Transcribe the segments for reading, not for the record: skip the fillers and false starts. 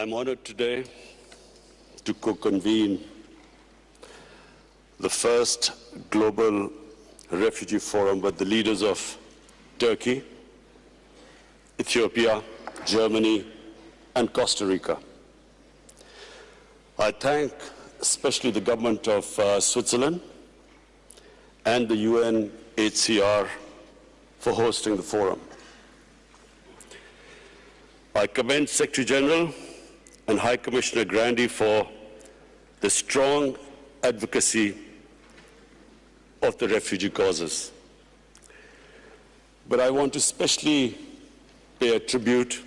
I'm honored today to co-convene the first Global Refugee Forum with the leaders of Turkey, Ethiopia, Germany, and Costa Rica. I thank especially the government of Switzerland and the UNHCR for hosting the forum. I commend Secretary General and High Commissioner Grandi for the strong advocacy of the refugee causes. But I want to especially pay a tribute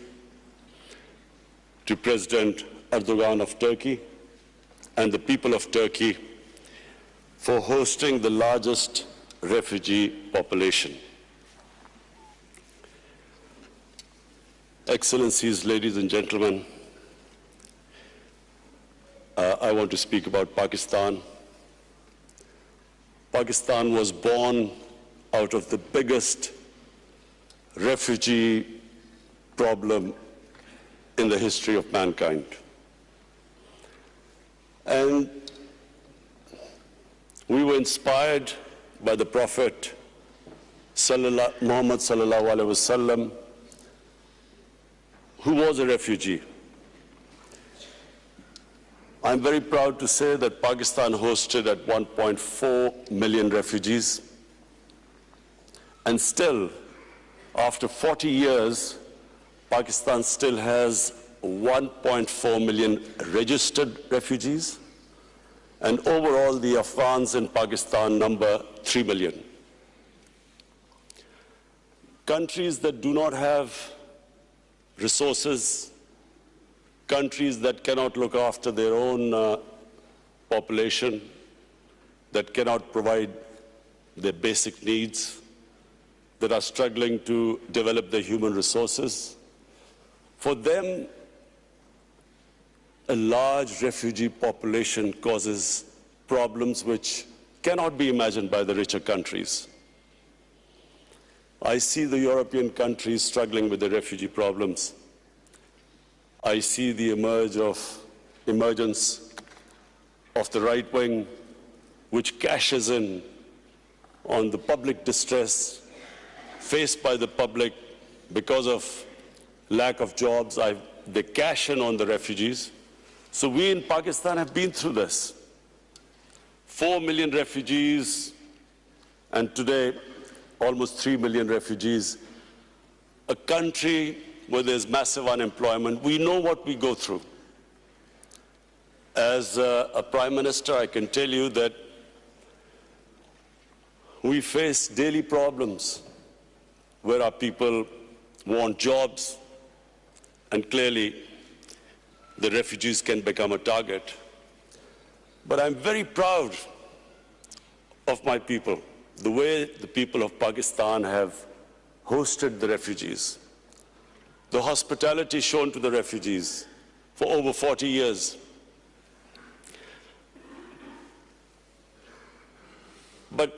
to President Erdogan of Turkey and the people of Turkey for hosting the largest refugee population. Excellencies, ladies and gentlemen, I want to speak about Pakistan. Pakistan was born out of the biggest refugee problem in the history of mankind. And we were inspired by the Prophet Muhammad sallallahu alaihi wasallam, who was a refugee. I'm very proud to say that Pakistan hosted at 1.4 million refugees. And still, after 40 years, Pakistan still has 1.4 million registered refugees. And overall, the Afghans in Pakistan number 3 million. Countries that do not have resources, countries that cannot look after their own population, that cannot provide their basic needs, that are struggling to develop their human resources. For them, a large refugee population causes problems which cannot be imagined by the richer countries. I see the European countries struggling with the refugee problems. I see the emergence of the right wing, which cashes in on the public distress faced by the public because of lack of jobs. They cash in on the refugees. So we in Pakistan have been through this. 4 million refugees, and today almost 3 million refugees. A country where there's massive unemployment. We know what we go through. As a Prime Minister, I can tell you that we face daily problems where our people want jobs, and clearly the refugees can become a target. But I'm very proud of my people, the way the people of Pakistan have hosted the refugees, the hospitality shown to the refugees for over 40 years. But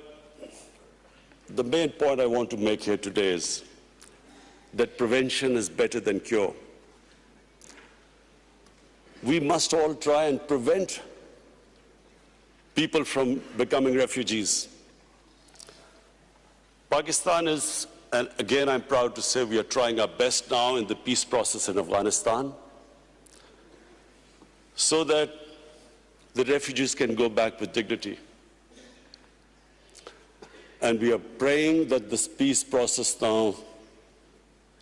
the main point I want to make here today is that prevention is better than cure. We must all try and prevent people from becoming refugees. Pakistan is, and again I'm proud to say, we are trying our best now in the peace process in Afghanistan so that the refugees can go back with dignity. And we are praying that this peace process now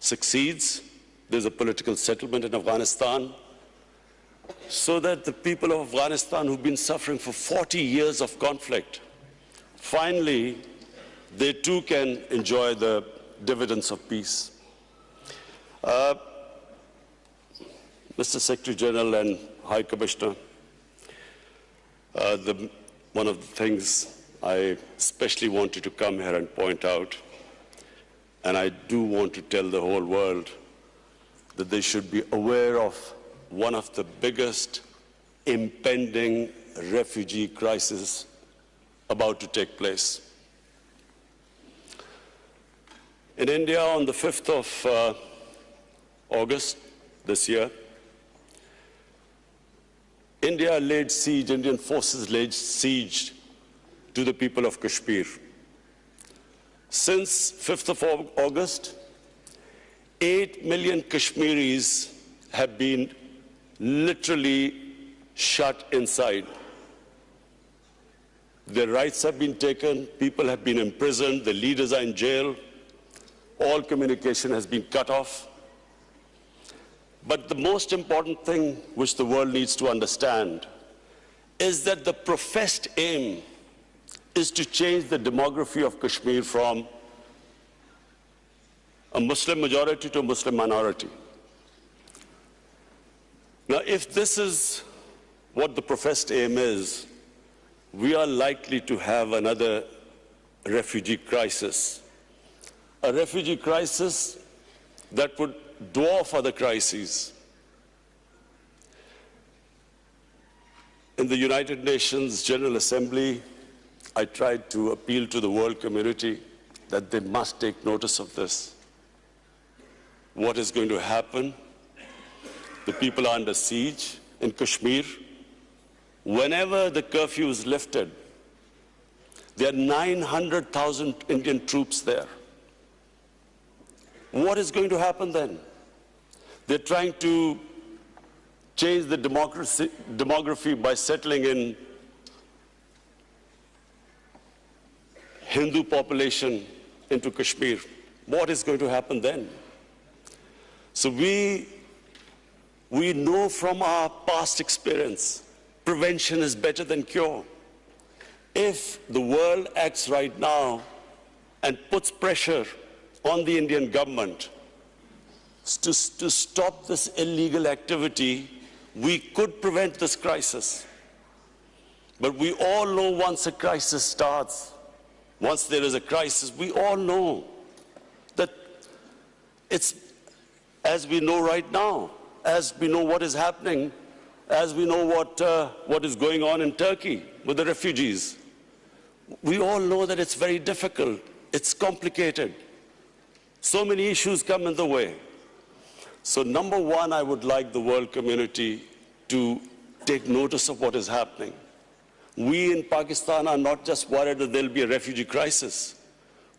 succeeds. There's a political settlement in Afghanistan so that the people of Afghanistan who've been suffering for 40 years of conflict, finally, they too can enjoy the dividends of peace. Mr. Secretary General and High Commissioner, one of the things I especially wanted to come here and point out, and I do want to tell the whole world that they should be aware of one of the biggest impending refugee crises about to take place. In India, on the 5th of August this year, Indian forces laid siege to the people of Kashmir. Since 5th of August, 8 million Kashmiris have been literally shut inside. Their rights have been taken, people have been imprisoned, the leaders are in jail, all communication has been cut off. But the most important thing which the world needs to understand is that the professed aim is to change the demography of Kashmir from a Muslim majority to a Muslim minority. Now, if this is what the professed aim is, we are likely to have another refugee crisis. A refugee crisis that would dwarf other crises. In the United Nations General Assembly, I tried to appeal to the world community that they must take notice of this. What is going to happen? The people are under siege in Kashmir. Whenever the curfew is lifted, there are 900,000 Indian troops there. What is going to happen then? They're trying to change the demography by settling in Hindu population into Kashmir. What is going to happen then? So we know from our past experience, prevention is better than cure. If the world acts right now and puts pressure on the Indian government to stop this illegal activity, we could prevent this crisis. But we all know once a crisis starts, once there is a crisis, we all know that it's, as we know right now, as we know what is happening, as we know what is going on in Turkey with the refugees, we all know that it's very difficult, it's complicated. So many issues come in the way. So number one, I would like the world community to take notice of what is happening. We in Pakistan are not just worried that there will be a refugee crisis.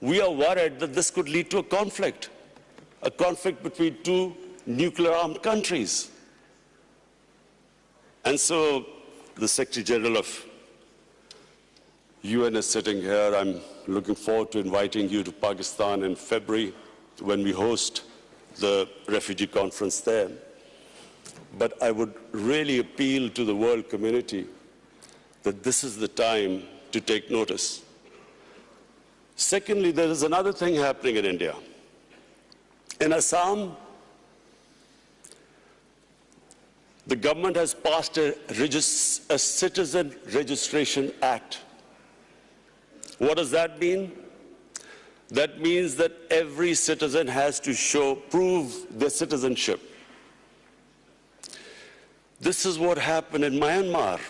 We are worried that this could lead to a conflict between two nuclear-armed countries. And so the Secretary General of UN is sitting here. I'm looking forward to inviting you to Pakistan in February when we host the refugee conference there. But I would really appeal to the world community that this is the time to take notice. Secondly, there is another thing happening in India. In Assam, the government has passed a Citizen Registration Act. What does that mean? That means that every citizen has to prove their citizenship. This is what happened in Myanmar.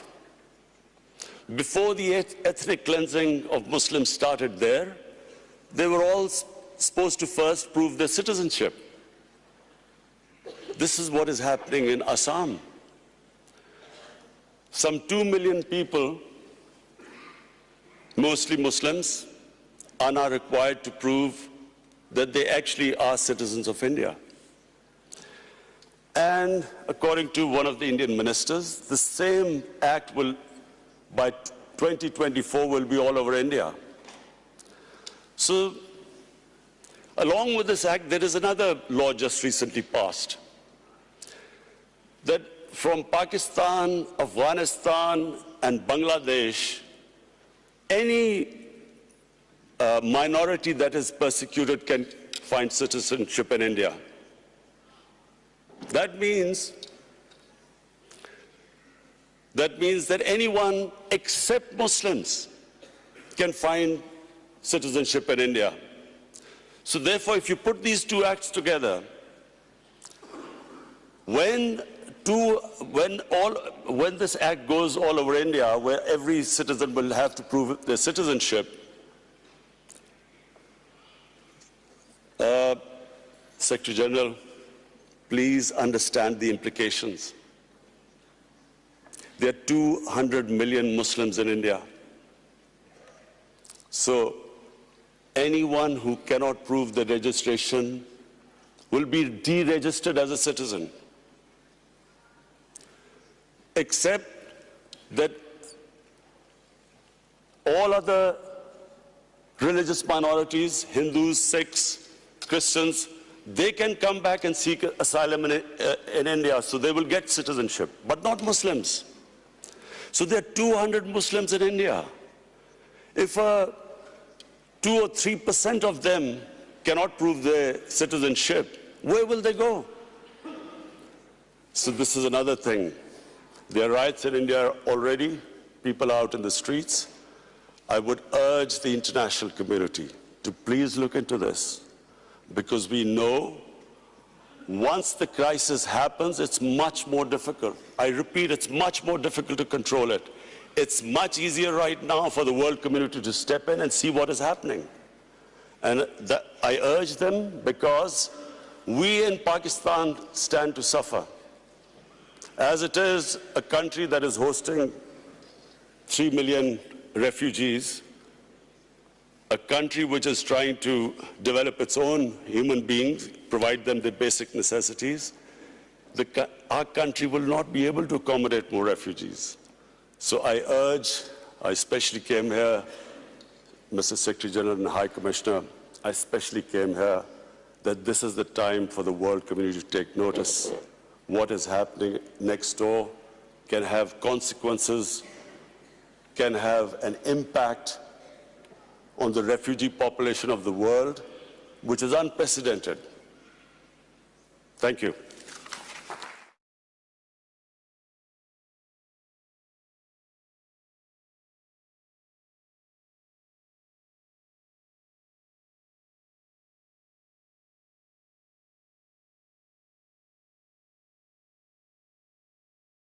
Before the ethnic cleansing of Muslims started there, they were all supposed to first prove their citizenship. This is what is happening in Assam. Some 2 million people, mostly Muslims, are now required to prove that they actually are citizens of India. And according to one of the Indian ministers, the same act will, by 2024, will be all over India. So, along with this act, there is another law just recently passed, that from Pakistan, Afghanistan, and Bangladesh, any minority that is persecuted can find citizenship in India. That means that anyone except Muslims can find citizenship in India. So therefore, if you put these two acts together, when this act goes all over India, where every citizen will have to prove their citizenship, Secretary General, please understand the implications. There are 200 million Muslims in India. So anyone who cannot prove the registration will be deregistered as a citizen, except that all other religious minorities, Hindus, Sikhs, Christians, they can come back and seek asylum in India, so they will get citizenship, but not Muslims. So there are 200 Muslims in India. If 2 or 3% of them cannot prove their citizenship, where will they go? So this is another thing. There are riots in India already, people are out in the streets. I would urge the international community to please look into this, because we know once the crisis happens, it's much more difficult. I repeat, it's much more difficult to control it. It's much easier right now for the world community to step in and see what is happening. And I urge them, because we in Pakistan stand to suffer. As it is a country that is hosting 3 million refugees, a country which is trying to develop its own human beings, provide them the basic necessities, our country will not be able to accommodate more refugees. So I urge, I especially came here, Mr. Secretary General and High Commissioner, I especially came here that this is the time for the world community to take notice. What is happening next door can have consequences, can have an impact on the refugee population of the world, which is unprecedented. Thank you.